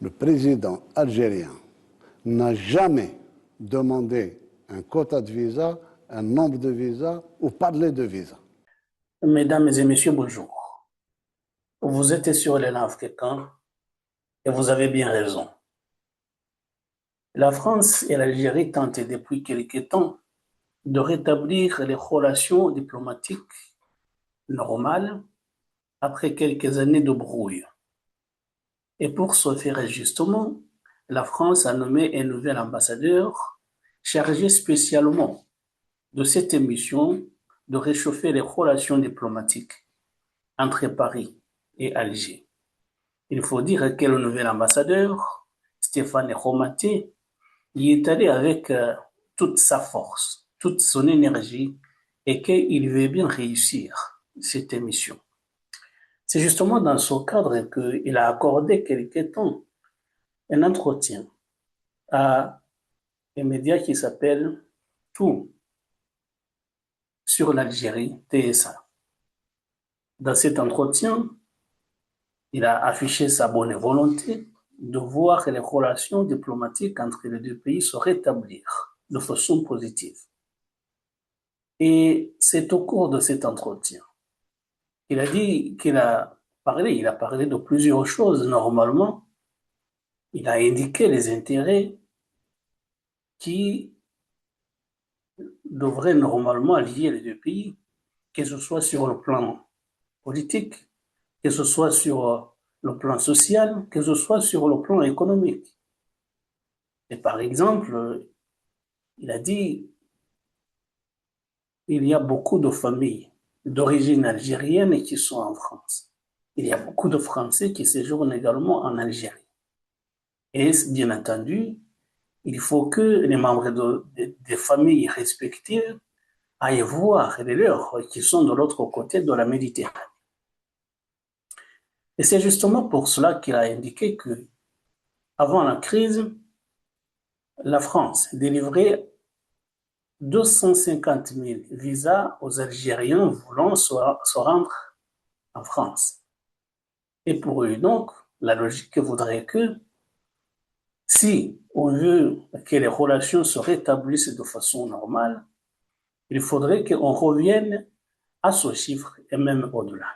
le président algérien n'a jamais demandé un quota de visa, un nombre de visas ou parlé de visa. Mesdames et messieurs, bonjour. Vous êtes sur l'élan africain et vous avez bien raison. La France et l'Algérie tentent depuis quelque temps de rétablir les relations diplomatiques normales après quelques années de brouille. Et pour ce faire justement, la France a nommé un nouvel ambassadeur chargé spécialement de cette mission de réchauffer les relations diplomatiques entre Paris et Alger. Il faut dire que le nouvel ambassadeur, Stéphane Khomaté, y est allé avec toute sa force, toute son énergie et qu'il veut bien réussir cette mission. C'est justement dans ce cadre qu'il a accordé quelque temps un entretien à un média qui s'appelle Tout sur l'Algérie, TSA. Dans cet entretien, il a affiché sa bonne volonté de voir que les relations diplomatiques entre les deux pays se rétablir de façon positive. Et c'est au cours de cet entretien qu'il a dit qu'il a parlé de plusieurs choses normalement. Il a indiqué les intérêts qui devraient normalement lier les deux pays, que ce soit sur le plan politique, que ce soit sur le plan social, que ce soit sur le plan économique. Et par exemple, il a dit il y a beaucoup de familles d'origine algérienne qui sont en France. Il y a beaucoup de Français qui séjournent également en Algérie. Et bien entendu, il faut que les membres des familles respectives aillent voir les leurs qui sont de l'autre côté de la Méditerranée. Et c'est justement pour cela qu'il a indiqué que, avant la crise, la France délivrait 250 000 visas aux Algériens voulant se rendre en France. Et pour eux, donc, la logique voudrait que, si on veut que les relations se rétablissent de façon normale, il faudrait qu'on revienne à ce chiffre et même au-delà.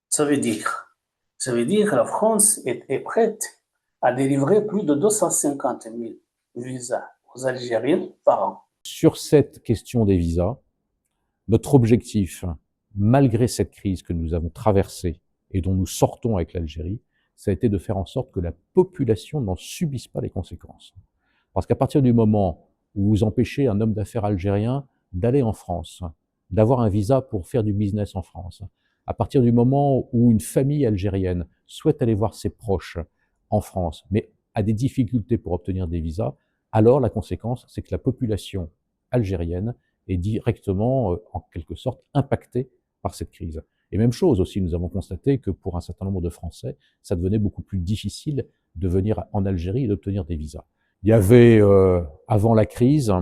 Ça veut dire que la France est prête à délivrer plus de 250 000 visas aux Algériens par an. Sur cette question des visas, notre objectif, malgré cette crise que nous avons traversée et dont nous sortons avec l'Algérie, ça a été de faire en sorte que la population n'en subisse pas les conséquences. Parce qu'à partir du moment où vous empêchez un homme d'affaires algérien d'aller en France, d'avoir un visa pour faire du business en France, à partir du moment où une famille algérienne souhaite aller voir ses proches en France, mais a des difficultés pour obtenir des visas, alors la conséquence, c'est que la population algérienne est directement, en quelque sorte, impactée par cette crise. Et même chose aussi, nous avons constaté que pour un certain nombre de Français, ça devenait beaucoup plus difficile de venir en Algérie et d'obtenir des visas. Il y avait, avant la crise,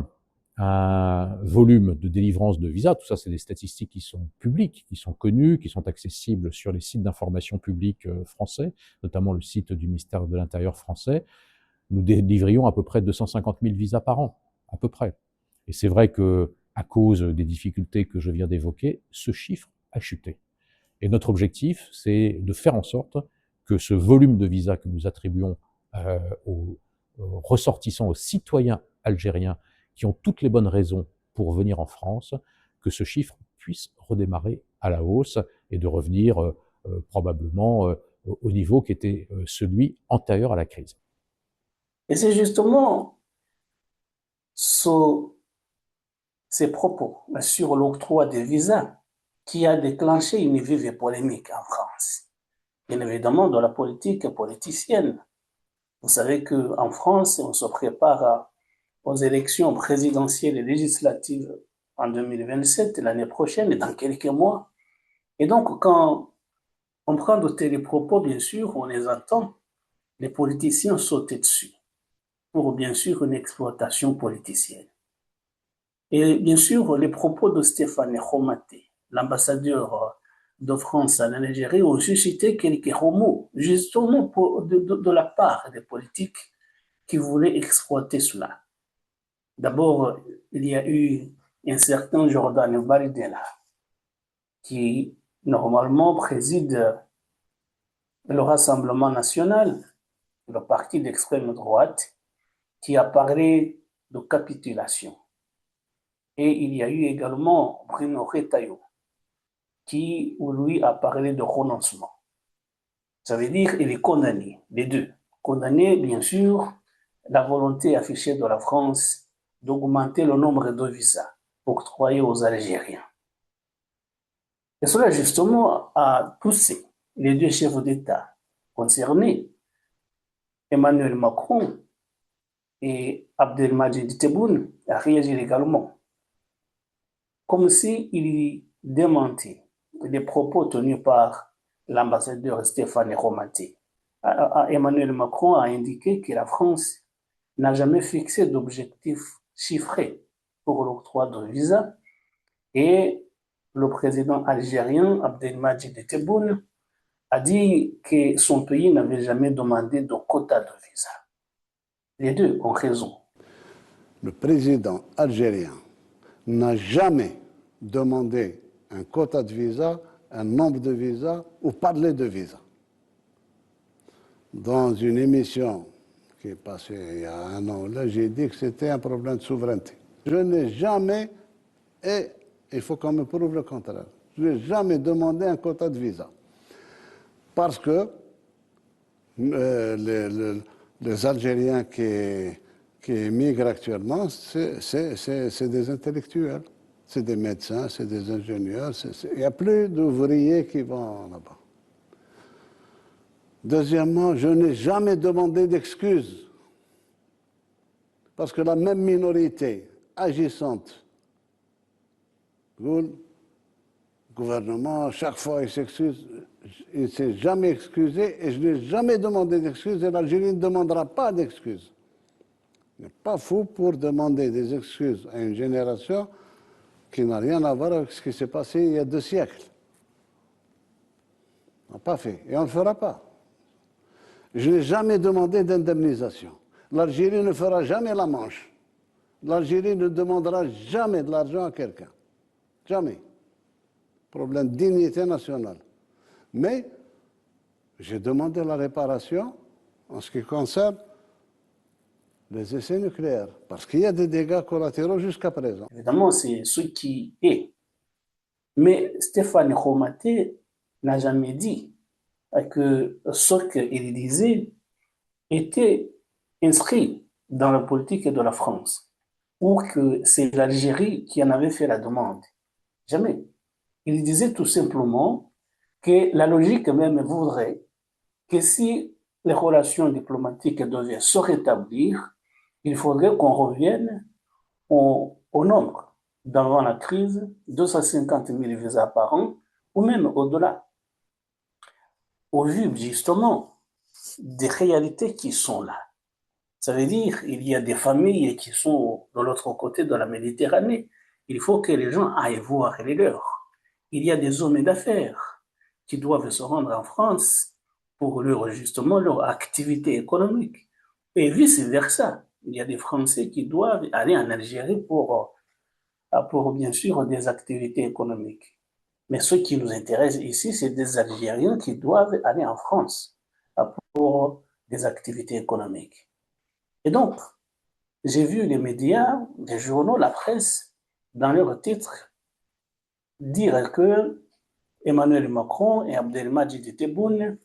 un volume de délivrance de visas. Tout ça, c'est des statistiques qui sont publiques, qui sont connues, qui sont accessibles sur les sites d'information publics français, notamment le site du ministère de l'Intérieur français. Nous délivrions à peu près 250 000 visas par an, à peu près. Et c'est vrai que, à cause des difficultés que je viens d'évoquer, ce chiffre a chuté. Et notre objectif, c'est de faire en sorte que ce volume de visas que nous attribuons aux ressortissants, aux citoyens algériens qui ont toutes les bonnes raisons pour venir en France, que ce chiffre puisse redémarrer à la hausse et de revenir probablement au niveau qui était celui antérieur à la crise. Et c'est justement ces propos sur l'octroi des visas qui a déclenché une vive polémique en France. Bien évidemment, de la politique politicienne. Vous savez qu'en France, on se prépare aux élections présidentielles et législatives en 2027, l'année prochaine, et dans quelques mois. Et donc, quand on prend de tels propos, bien sûr, on les entend, les politiciens sautent dessus pour, bien sûr, une exploitation politicienne. Et bien sûr, les propos de Stéphane Khomaté, l'ambassadeur de France en Algérie ont suscité quelques remous, justement de la part des politiques qui voulaient exploiter cela. D'abord, il y a eu un certain Jordan Bardella qui normalement préside le Rassemblement national, le parti d'extrême droite, qui a parlé de capitulation. Et il y a eu également Bruno Retailleau, qui, lui, a parlé de renoncement. Ça veut dire qu'il est condamné, les deux. Condamné, bien sûr, la volonté affichée de la France d'augmenter le nombre de visas octroyés aux Algériens. Et cela, justement, a poussé les deux chefs d'État concernés, Emmanuel Macron et Abdelmadjid Tebboune, à réagir également, comme s'il démentait les propos tenus par l'ambassadeur Stéphane Romaté. Emmanuel Macron a indiqué que la France n'a jamais fixé d'objectif chiffré pour l'octroi de visa et le président algérien Abdelmadjid Tebboune a dit que son pays n'avait jamais demandé de quota de visa. Les deux ont raison. Le président algérien n'a jamais demandé un quota de visa, un nombre de visas ou parlé de visa. Dans une émission qui est passée il y a un an, là, j'ai dit que c'était un problème de souveraineté. Je n'ai jamais, et il faut qu'on me prouve le contraire, je n'ai jamais demandé un quota de visa. Parce que les Algériens qui émigrent actuellement, c'est des intellectuels, c'est des médecins, c'est des ingénieurs, il n'y a plus d'ouvriers qui vont là-bas. Deuxièmement, je n'ai jamais demandé d'excuses, parce que la même minorité agissante, le gouvernement, chaque fois il s'excuse, il ne s'est jamais excusé et je n'ai jamais demandé d'excuses et l'Algérie ne demandera pas d'excuses. Il n'est pas fou pour demander des excuses à une génération qui n'a rien à voir avec ce qui s'est passé il y a 2 siècles. On n'a pas fait et on ne le fera pas. Je n'ai jamais demandé d'indemnisation. L'Algérie ne fera jamais la manche. L'Algérie ne demandera jamais de l'argent à quelqu'un. Jamais. Problème de dignité nationale. Mais j'ai demandé la réparation en ce qui concerne les essais nucléaires, parce qu'il y a des dégâts collatéraux jusqu'à présent. Évidemment, c'est ce qui est. Mais Stéphane Romaté n'a jamais dit que ce qu'il disait était inscrit dans la politique de la France, ou que c'est l'Algérie qui en avait fait la demande. Jamais. Il disait tout simplement que la logique même voudrait que si les relations diplomatiques devaient se rétablir, il faudrait qu'on revienne au nombre d'avant la crise, 250 000 visas par an, ou même au-delà. Au vu justement des réalités qui sont là. Ça veut dire qu'il y a des familles qui sont de l'autre côté de la Méditerranée. Il faut que les gens aillent voir les leurs. Il y a des hommes d'affaires qui doivent se rendre en France pour justement leur activité économique. Et vice-versa. Il y a des Français qui doivent aller en Algérie pour bien sûr des activités économiques. Mais ce qui nous intéresse ici, c'est des Algériens qui doivent aller en France pour des activités économiques. Et donc, j'ai vu les médias, les journaux, la presse, dans leurs titres, dire que Emmanuel Macron et Abdelmadjid Tebboune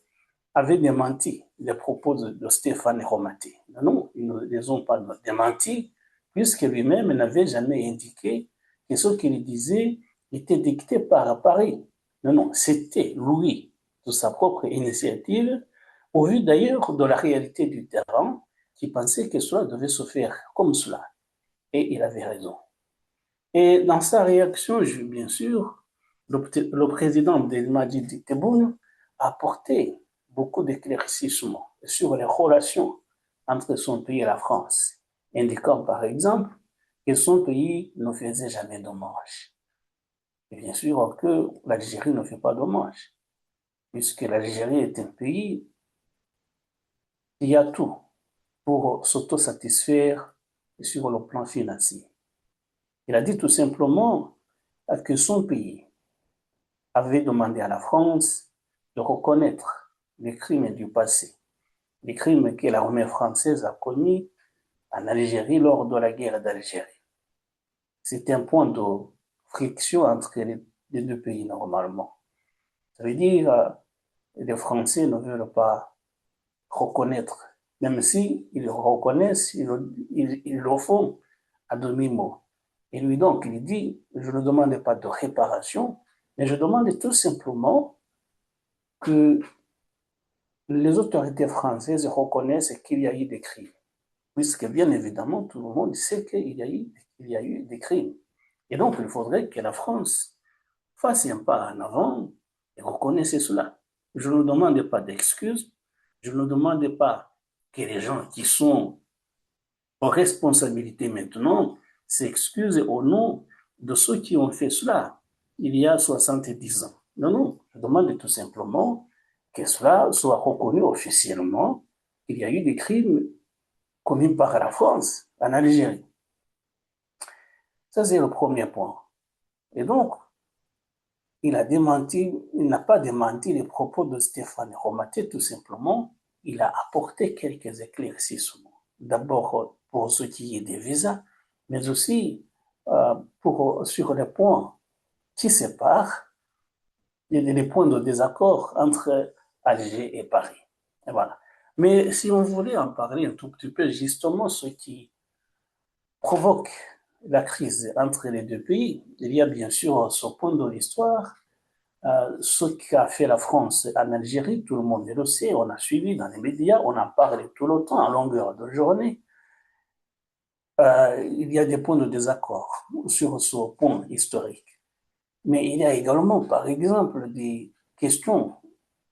avaient démenti les propos de Stéphane Romaté. Non, ils ne les ont pas démentis, puisque lui-même n'avait jamais indiqué que ce qu'il disait était dicté par Paris. Non, c'était lui, de sa propre initiative, au vu d'ailleurs de la réalité du terrain, qui pensait que cela devait se faire comme cela. Et il avait raison. Et dans sa réaction, bien sûr, le président Abdelmadjid Tebboune a apporté beaucoup d'éclaircissements sur les relations entre son pays et la France, indiquant par exemple que son pays ne faisait jamais de manche. Et bien sûr que l'Algérie ne fait pas dommage, puisque l'Algérie est un pays qui a tout pour s'autosatisfaire sur le plan financier. Il a dit tout simplement que son pays avait demandé à la France de reconnaître les crimes du passé, les crimes que l'armée française a commis en Algérie lors de la guerre d'Algérie. C'est un point de friction entre les deux pays normalement. Ça veut dire que les Français ne veulent pas reconnaître, même si ils reconnaissent, ils le font à demi-mot. Et lui donc, il dit, je ne demande pas de réparation, mais je demande tout simplement que les autorités françaises reconnaissent qu'il y a eu des crimes. Puisque bien évidemment, tout le monde sait qu'il y a eu des crimes. Et donc, il faudrait que la France fasse un pas en avant et reconnaisse cela. Je ne demande pas d'excuses, je ne demande pas que les gens qui sont aux responsabilités maintenant s'excusent au nom de ceux qui ont fait cela il y a 70 ans. Non, non, je demande tout simplement que cela soit reconnu officiellement qu'il y a eu des crimes commis par la France en Algérie. Ça, c'est le premier point. Et donc, il n'a pas démenti les propos de Stéphane Romaté, tout simplement, il a apporté quelques éclaircissements. D'abord, pour ce qui est des visas, mais aussi sur les points qui séparent, les points de désaccord entre Alger et Paris. Et voilà. Mais si on voulait en parler un tout petit peu, justement, ce qui provoque la crise entre les deux pays, il y a bien sûr ce point de l'histoire, ce qu'a fait la France en Algérie, tout le monde le sait, on a suivi dans les médias, on en parle tout le temps, à longueur de journée. Il y a des points de désaccord sur ce point historique. Mais il y a également, par exemple, des questions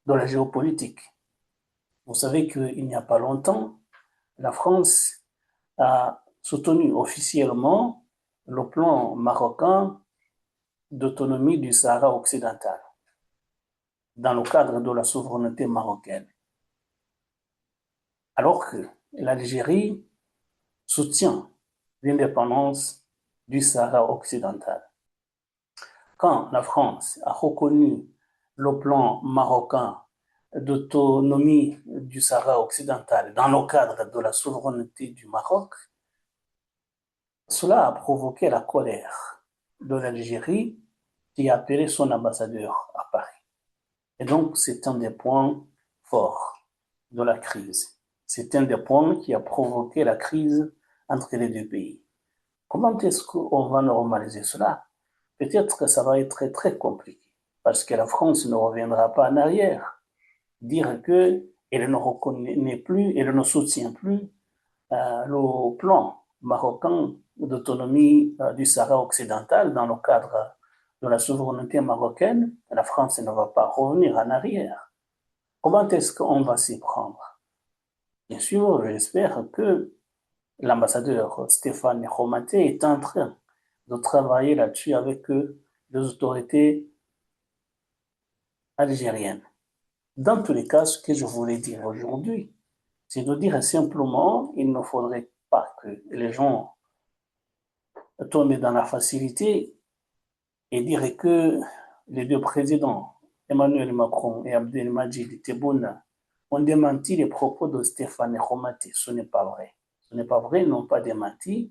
de la géopolitique. Vous savez qu'il n'y a pas longtemps, la France a soutenu officiellement le plan marocain d'autonomie du Sahara occidental dans le cadre de la souveraineté marocaine. Alors que l'Algérie soutient l'indépendance du Sahara occidental. Quand la France a reconnu le plan marocain d'autonomie du Sahara occidental dans le cadre de la souveraineté du Maroc, cela a provoqué la colère de l'Algérie qui a appelé son ambassadeur à Paris. Et donc, c'est un des points forts de la crise. C'est un des points qui a provoqué la crise entre les deux pays. Comment est-ce qu'on va normaliser cela? Peut-être que ça va être très, très compliqué, parce que la France ne reviendra pas en arrière. Dire qu'elle ne reconnaît plus, elle ne soutient plus le plan marocain d'autonomie du Sahara occidental dans le cadre de la souveraineté marocaine, la France ne va pas revenir en arrière. Comment est-ce qu'on va s'y prendre? Bien sûr, j'espère que l'ambassadeur Stéphane Romaté est en train de travailler là-dessus avec les autorités algériennes. Dans tous les cas, ce que je voulais dire aujourd'hui, c'est de dire simplement qu'il ne faudrait pas que les gens tombent dans la facilité et dire que les deux présidents, Emmanuel Macron et Abdelmadjid Tebboune, ont démenti les propos de Stéphane Romaté. Ce n'est pas vrai. Ce n'est pas vrai, ils n'ont pas démenti.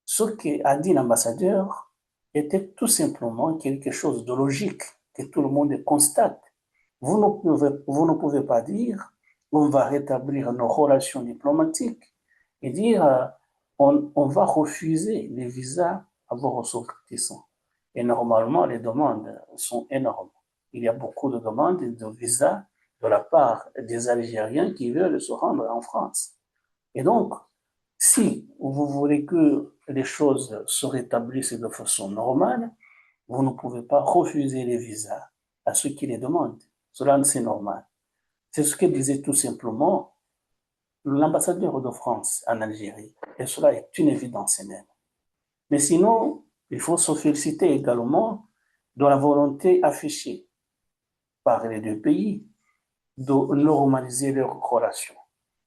Ce qu'a dit l'ambassadeur était tout simplement quelque chose de logique que tout le monde constate. Vous ne pouvez pas dire on va rétablir nos relations diplomatiques et dire on va refuser les visas à vos ressortissants. Et normalement, les demandes sont énormes. Il y a beaucoup de demandes de visas de la part des Algériens qui veulent se rendre en France. Et donc, si vous voulez que les choses se rétablissent de façon normale, vous ne pouvez pas refuser les visas à ceux qui les demandent. Cela, c'est normal. C'est ce que disait tout simplement l'ambassadeur de France en Algérie. Et cela est une évidence même. Mais sinon, il faut se féliciter également de la volonté affichée par les deux pays de normaliser leurs relations.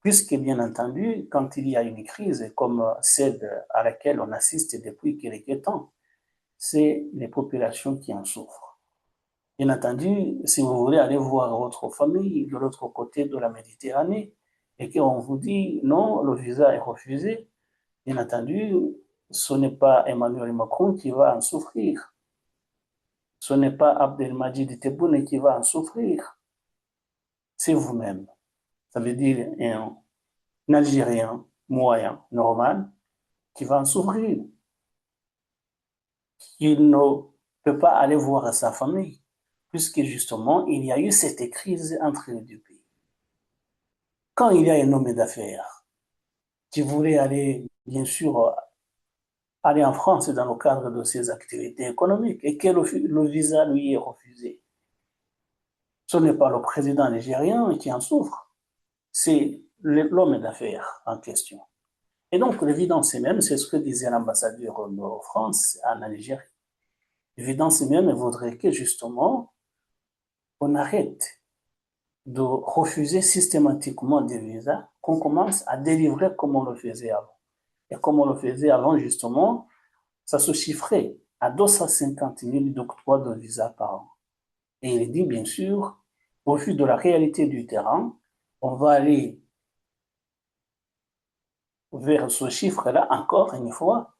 Puisque, bien entendu, quand il y a une crise comme celle à laquelle on assiste depuis quelques temps, c'est les populations qui en souffrent. Bien entendu, si vous voulez aller voir votre famille de l'autre côté de la Méditerranée et qu'on vous dit non, le visa est refusé, bien entendu, ce n'est pas Emmanuel Macron qui va en souffrir. Ce n'est pas Abdelmadjid Tebboune qui va en souffrir. C'est vous-même. Ça veut dire un Algérien moyen, normal, qui va en souffrir. Il ne peut pas aller voir sa famille, puisque justement, il y a eu cette crise entre les deux pays. Quand il y a un homme d'affaires qui voulait aller, bien sûr, aller en France dans le cadre de ses activités économiques et que le visa lui est refusé, ce n'est pas le président algérien qui en souffre, c'est l'homme d'affaires en question. Et donc, l'évidence même, c'est ce que disait l'ambassadeur de France en Algérie. L'évidence même voudrait que, justement, on arrête de refuser systématiquement des visas, qu'on commence à délivrer comme on le faisait avant. Et comme on le faisait avant, justement, ça se chiffrait à 250 000 d'octroi de visas par an. Et il dit, bien sûr, au vu de la réalité du terrain, on va aller vers ce chiffre-là encore une fois,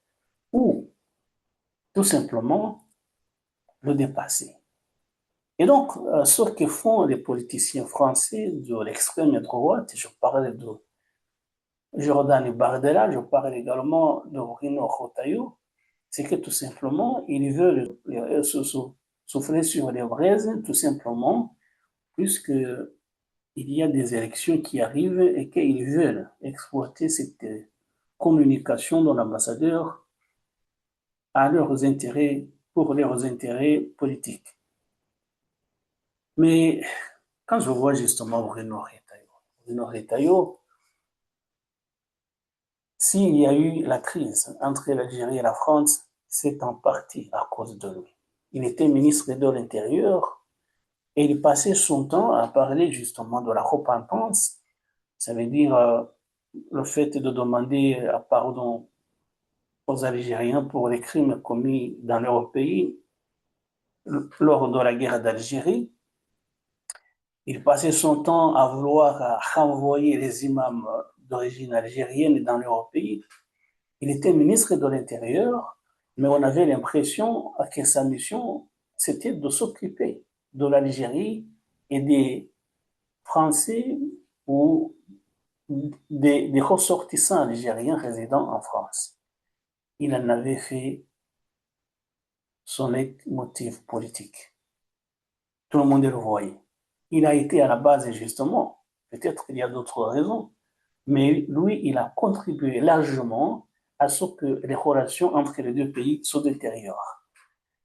ou tout simplement le dépasser. Et donc, ce que font les politiciens français de l'extrême droite, je parle de Jordan Bardella, je parle également de Bruno Retailleau, c'est que tout simplement, ils veulent souffler sur les braises, tout simplement, puisque il y a des élections qui arrivent et qu'ils veulent exploiter cette communication de l'ambassadeur à leurs intérêts, pour leurs intérêts politiques. Mais quand je vois justement Bruno Retailleau, s'il y a eu la crise entre l'Algérie et la France, c'est en partie à cause de lui. Il était ministre de l'Intérieur et il passait son temps à parler justement de la repentance. Ça veut dire le fait de demander pardon aux Algériens pour les crimes commis dans leur pays lors de la guerre d'Algérie. Il passait son temps à vouloir renvoyer les imams d'origine algérienne dans leur pays. Il était ministre de l'Intérieur, mais on avait l'impression que sa mission, c'était de s'occuper de l'Algérie et des Français ou des ressortissants algériens résidant en France. Il en avait fait son motif politique. Tout le monde le voyait. Il a été à la base, justement, peut-être qu'il y a d'autres raisons, mais lui, il a contribué largement à ce que les relations entre les deux pays se détériorent.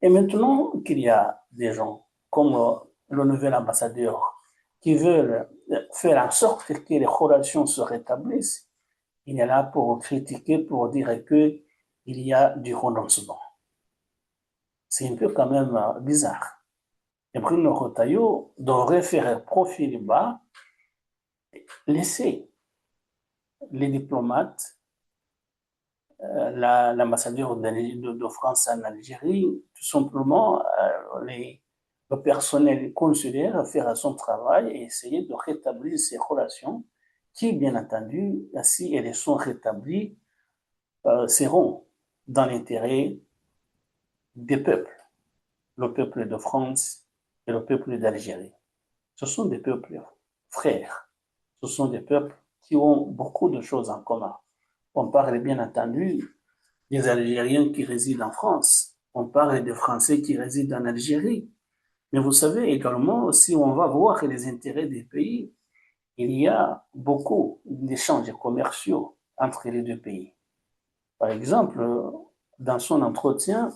Et maintenant qu'il y a des gens comme le nouvel ambassadeur qui veulent faire en sorte que les relations se rétablissent, il est là pour critiquer, pour dire qu'il y a du renoncement. C'est un peu quand même bizarre. Et Bruno Retailleau devrait faire profil bas, laisser les diplomates, l'ambassadeur de France en Algérie, tout simplement le personnel consulaire faire son travail et essayer de rétablir ces relations qui, bien entendu, si elles sont rétablies, seront dans l'intérêt des peuples, le peuple de France et le peuple d'Algérie. Ce sont des peuples frères, ce sont des peuples qui ont beaucoup de choses en commun. On parle bien entendu des Algériens qui résident en France, on parle des Français qui résident en Algérie, mais vous savez également, si on va voir les intérêts des pays, il y a beaucoup d'échanges commerciaux entre les deux pays. Par exemple, dans son entretien,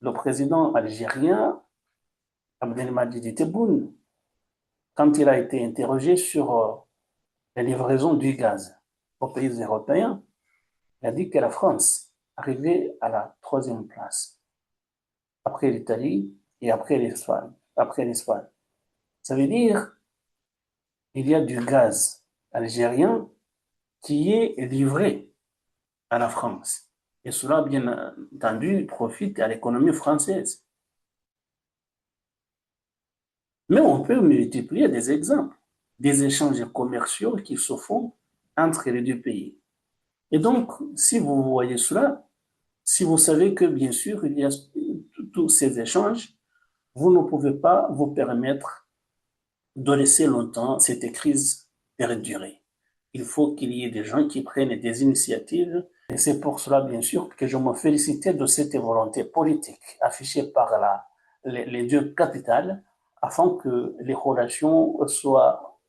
le président algérien, Abdelmadjid Tebboune, quand il a été interrogé sur la livraison du gaz aux pays européens, il a dit que la France arrivait à la 3e place, après l'Italie et après l'Espagne. Ça veut dire qu'il y a du gaz algérien qui est livré à la France. Et cela, bien entendu, profite à l'économie française. Mais on peut multiplier des exemples, des échanges commerciaux qui se font entre les deux pays. Et donc, si vous voyez cela, si vous savez que, bien sûr, il y a tous ces échanges, vous ne pouvez pas vous permettre de laisser longtemps cette crise perdurer. Il faut qu'il y ait des gens qui prennent des initiatives. Et c'est pour cela, bien sûr, que je me félicitais de cette volonté politique affichée par les deux capitales afin que les relations soient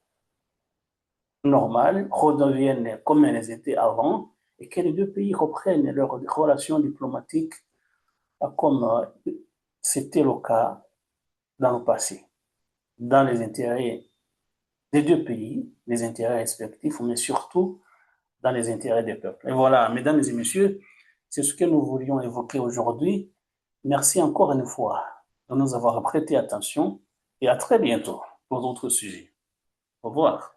normales, redeviennent comme elles étaient avant et que les deux pays reprennent leurs relations diplomatiques comme c'était le cas dans le passé, dans les intérêts des deux pays, les intérêts respectifs, mais surtout dans les intérêts des peuples. Et voilà, mesdames et messieurs, c'est ce que nous voulions évoquer aujourd'hui. Merci encore une fois de nous avoir prêté attention et à très bientôt pour d'autres sujets. Au revoir.